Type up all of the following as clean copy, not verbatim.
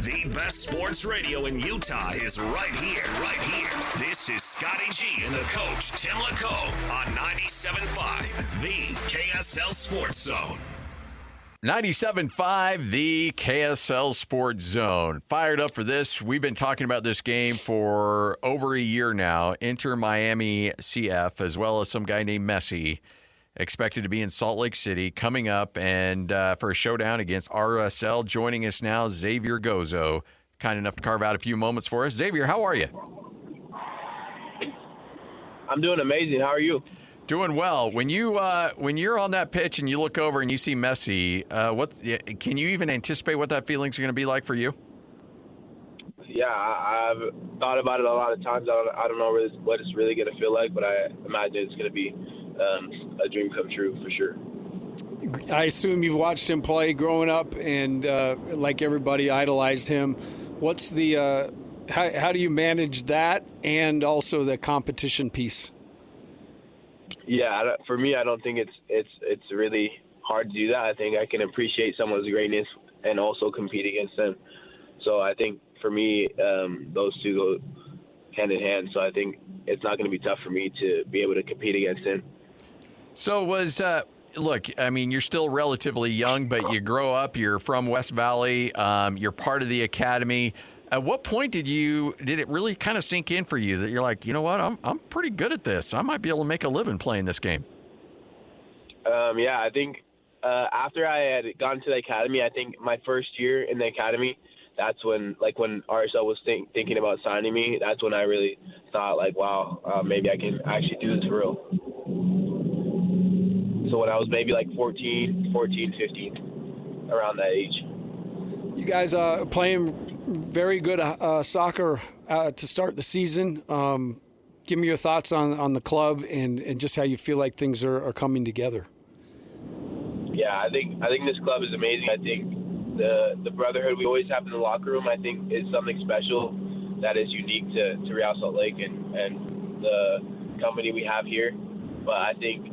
The best sports radio in Utah is right here, right here. This is Scotty G and the coach, Tim LaCoe, on 97.5, the KSL Sports Zone. 97.5, the KSL Sports Zone. Fired up for this. We've been talking about this game for over a year now. Inter Miami CF, as well as some guy named Messi, expected to be in Salt Lake City coming up and for a showdown against RSL. Joining us now, Zavier Gozo, kind enough to carve out a few moments for us. Xavier, how are you? I'm doing amazing. How are you? Doing well. When you're on that pitch and you look over and you see Messi, can you even anticipate what that feeling's going to be like for you? Yeah, I've thought about it a lot of times. I don't know really what it's really going to feel like, but I imagine it's going to be a dream come true for sure. I assume you've watched him play growing up, and like everybody, idolized him. What's the how do you manage that and also the competition piece? Yeah, for me, I don't think it's really hard to do that. I think I can appreciate someone's greatness and also compete against them. So I think for me, those two go hand in hand. So I think it's not going to be tough for me to be able to compete against him. So look, I mean, you're still relatively young, but you grow up, you're from West Valley, you're part of the academy. At what point did it really kind of sink in for you that you're like, you know what, I'm pretty good at this. I might be able to make a living playing this game? Yeah, I think after I had gone to the academy, I think my first year in the academy, that's when RSL was thinking about signing me, that's when I really thought, like, wow, maybe I can actually do this for real. So when I was maybe like 14, 15, around that age. You guys are playing very good soccer to start the season. Give me your thoughts on the club and just how you feel like things are coming together. Yeah, I think this club is amazing. I think the brotherhood we always have in the locker room, I think, is something special that is unique to Real Salt Lake and the company we have here. But I think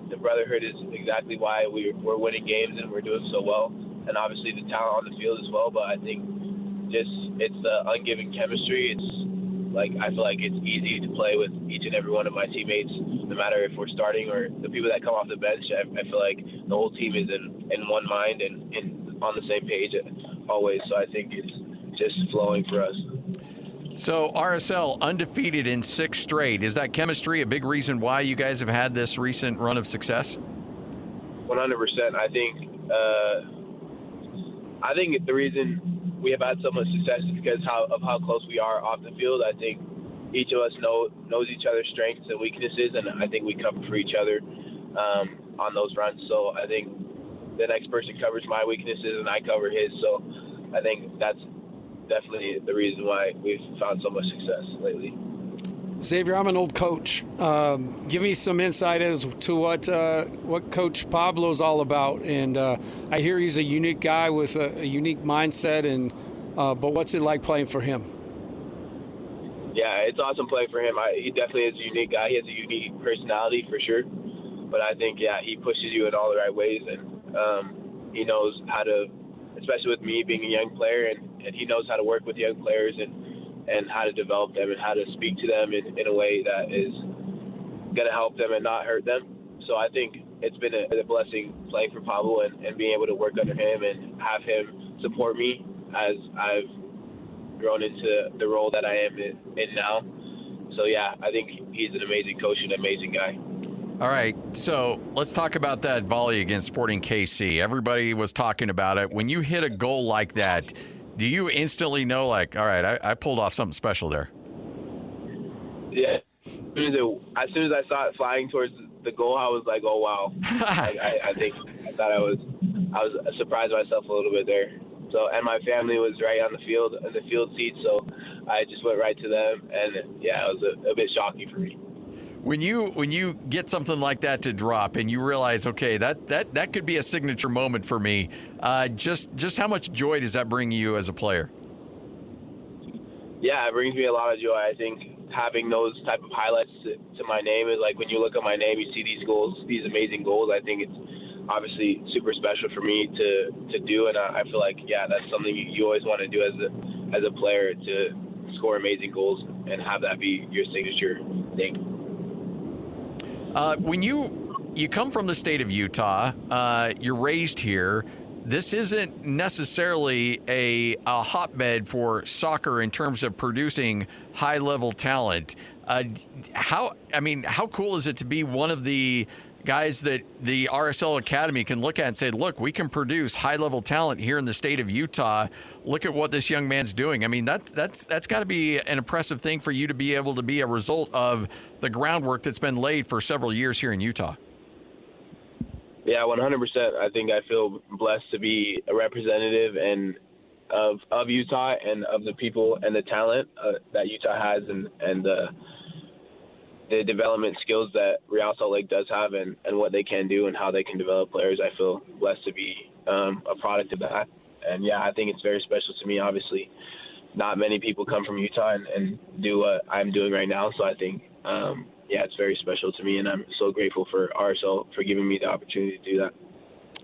the brotherhood is exactly why we're winning games and we're doing so well. And obviously the talent on the field as well, but I think it's the ungiven chemistry. It's like I feel like it's easy to play with each and every one of my teammates, no matter if we're starting or the people that come off the bench. I feel like the whole team is in one mind and on the same page always. So I think it's just flowing for us. So RSL undefeated in 6 straight. Is that chemistry a big reason why you guys have had this recent run of success? 100%. I think the reason we have had so much success is because of how close we are off the field. I think each of us knows each other's strengths and weaknesses, and I think we cover for each other on those runs. So I think the next person covers my weaknesses and I cover his. So I think that's definitely the reason why we've found so much success lately. Zavier, I'm an old coach. Give me some insight as to what Coach Pablo's all about. And I hear he's a unique guy with a unique mindset. But what's it like playing for him? Yeah, it's awesome playing for him. He definitely is a unique guy. He has a unique personality for sure. But I think, he pushes you in all the right ways. And he knows how to, especially with me being a young player, and he knows how to work with young players and how to develop them and how to speak to them in a way that is going to help them and not hurt them. So I think it's been a blessing playing for Pablo and being able to work under him and have him support me as I've grown into the role that I am in now. So, I think he's an amazing coach and an amazing guy. All right, so let's talk about that volley against Sporting KC. Everybody was talking about it. When you hit a goal like that, do you instantly know, like, all right, I pulled off something special there? Yeah. As soon as I saw it flying towards the goal, I was like, oh, wow. I thought I was surprised myself a little bit there. So, and my family was right on the field, in the field seat, so I just went right to them, and it was a bit shocking for me. When you get something like that to drop and you realize, okay, that could be a signature moment for me, just how much joy does that bring you as a player? Yeah, it brings me a lot of joy. I think having those type of highlights to my name is like when you look at my name, you see these goals, these amazing goals. I think it's obviously super special for me to do, and I feel like that's something you always want to do as a player, to score amazing goals and have that be your signature thing. When you come from the state of Utah, you're raised here. This isn't necessarily a hotbed for soccer in terms of producing high-level talent. How cool is it to be one of the guys that the RSL Academy can look at and say, look, we can produce high-level talent here in the state of Utah. Look at what this young man's doing. I mean, that's got to be an impressive thing for you to be able to be a result of the groundwork that's been laid for several years here in Utah. Yeah, 100%. I think I feel blessed to be a representative and of Utah and of the people and the talent that Utah has, and the development skills that Real Salt Lake does have, and what they can do and how they can develop players. I feel blessed to be a product of that. And I think it's very special to me. Obviously, not many people come from Utah and do what I'm doing right now. So I think, it's very special to me, and I'm so grateful for RSL for giving me the opportunity to do that.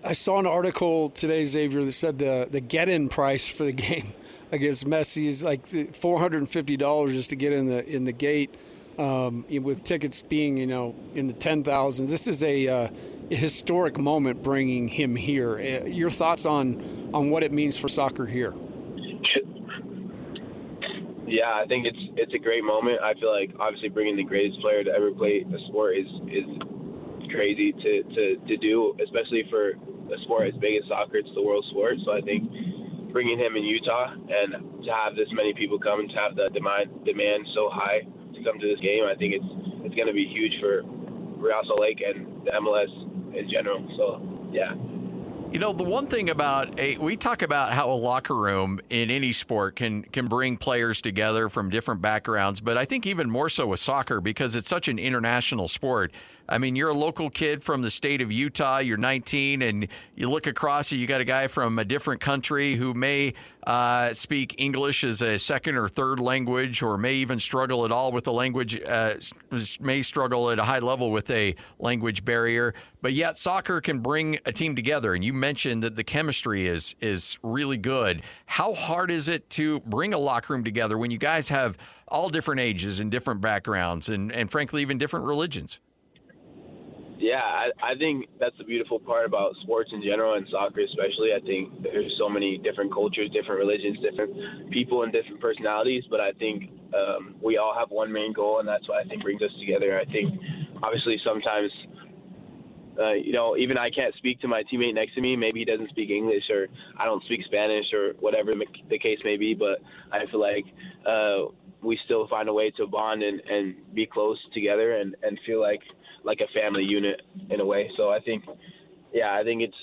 I saw an article today, Zavier, that said the get-in price for the game against Messi is like $450 just to get in the gate, with tickets being in the 10,000. This is a historic moment bringing him here. Your thoughts on what it means for soccer here? Yeah, I think it's a great moment. I feel like obviously bringing the greatest player to ever play a sport is crazy to do, especially for a sport as big as soccer. It's the world sport. So I think bringing him in Utah and to have this many people come and to have the demand so high to come to this game, I think it's going to be huge for Real Salt Lake and the MLS in general. So, yeah. The one thing about we talk about how a locker room in any sport can bring players together from different backgrounds, but I think even more so with soccer because it's such an international sport. I mean, you're a local kid from the state of Utah, you're 19, and you look across and you got a guy from a different country who may speak English as a second or third language, or may even struggle at all with the language, may struggle at a high level with a language barrier. But yet soccer can bring a team together. And you mentioned that the chemistry is really good. How hard is it to bring a locker room together when you guys have all different ages and different backgrounds and frankly, even different religions? Yeah, I think that's the beautiful part about sports in general and soccer especially. I think there's so many different cultures, different religions, different people, and different personalities. But I think we all have one main goal, and that's what I think brings us together. I think obviously sometimes, even I can't speak to my teammate next to me. Maybe he doesn't speak English, or I don't speak Spanish, or whatever the case may be. But I feel like we still find a way to bond and be close together and feel like a family unit in a way. So I think it's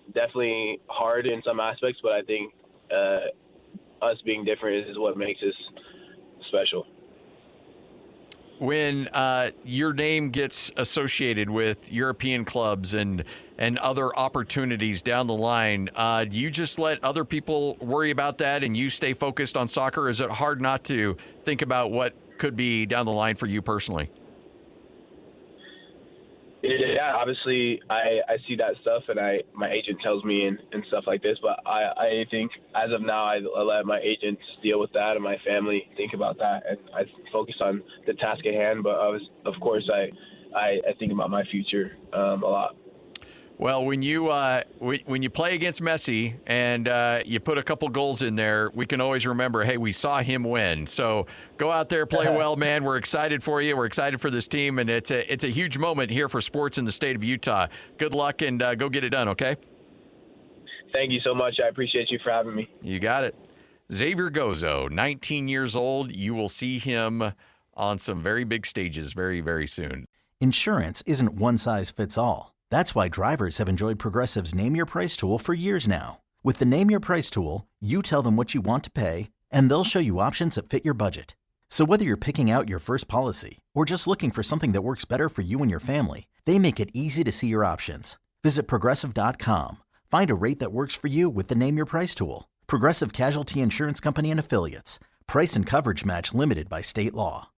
definitely hard in some aspects, but I think us being different is what makes us special. When your name gets associated with European clubs and other opportunities down the line, do you just let other people worry about that and you stay focused on soccer? Is it hard not to think about what could be down the line for you personally? Yeah, obviously I see that stuff, and my agent tells me and stuff like this, but I think as of now I let my agents deal with that and my family think about that, and I focus on the task at hand. But of course I think about my future a lot. Well, when you play against Messi and you put a couple goals in there, we can always remember, hey, we saw him win. So go out there, play well, man. We're excited for you. We're excited for this team, and it's a huge moment here for sports in the state of Utah. Good luck, and go get it done, okay? Thank you so much. I appreciate you for having me. You got it. Zavier Gozo, 19 years old. You will see him on some very big stages very, very soon. Insurance isn't one size fits all. That's why drivers have enjoyed Progressive's Name Your Price tool for years now. With the Name Your Price tool, you tell them what you want to pay, and they'll show you options that fit your budget. So whether you're picking out your first policy or just looking for something that works better for you and your family, they make it easy to see your options. Visit Progressive.com. Find a rate that works for you with the Name Your Price tool. Progressive Casualty Insurance Company and Affiliates. Price and coverage match limited by state law.